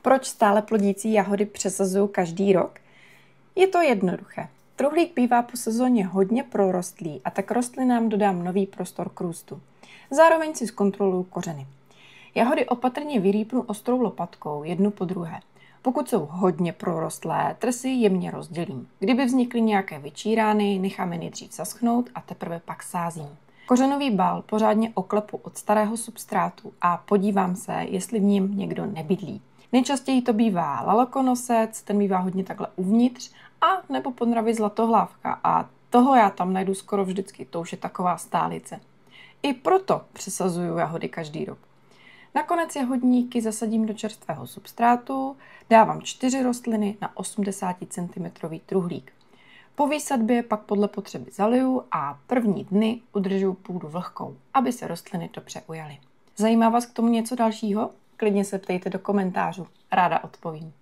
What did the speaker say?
Proč stále plodící jahody přesazuju každý rok? Je to jednoduché. Truhlík bývá po sezóně hodně prorostlý a tak rostlinám dodám nový prostor k růstu. Zároveň si zkontroluju kořeny. Jahody opatrně vyrýpnu ostrou lopatkou jednu po druhé. Pokud jsou hodně prorostlé, trsy jemně rozdělím. Kdyby vznikly nějaké vyčírány, nechám je nejdřív zaschnout a teprve pak sázím. Kořenový bál pořádně oklepu od starého substrátu a podívám se, jestli v něm někdo nebydlí. Nejčastěji to bývá lalokonosec, ten bývá hodně takhle uvnitř, a nebo podravý zlatohlávka a toho já tam najdu skoro vždycky, to už je taková stálice. I proto přesazuju jahody každý rok. Nakonec jahodníky zasadím do čerstvého substrátu, dávám 4 rostliny na 80 cm truhlík. Po výsadbě pak podle potřeby zaliju a první dny udržuji půdu vlhkou, aby se rostliny dobře ujaly. Zajímá vás k tomu něco dalšího? Klidně se ptejte do komentářů, ráda odpovím.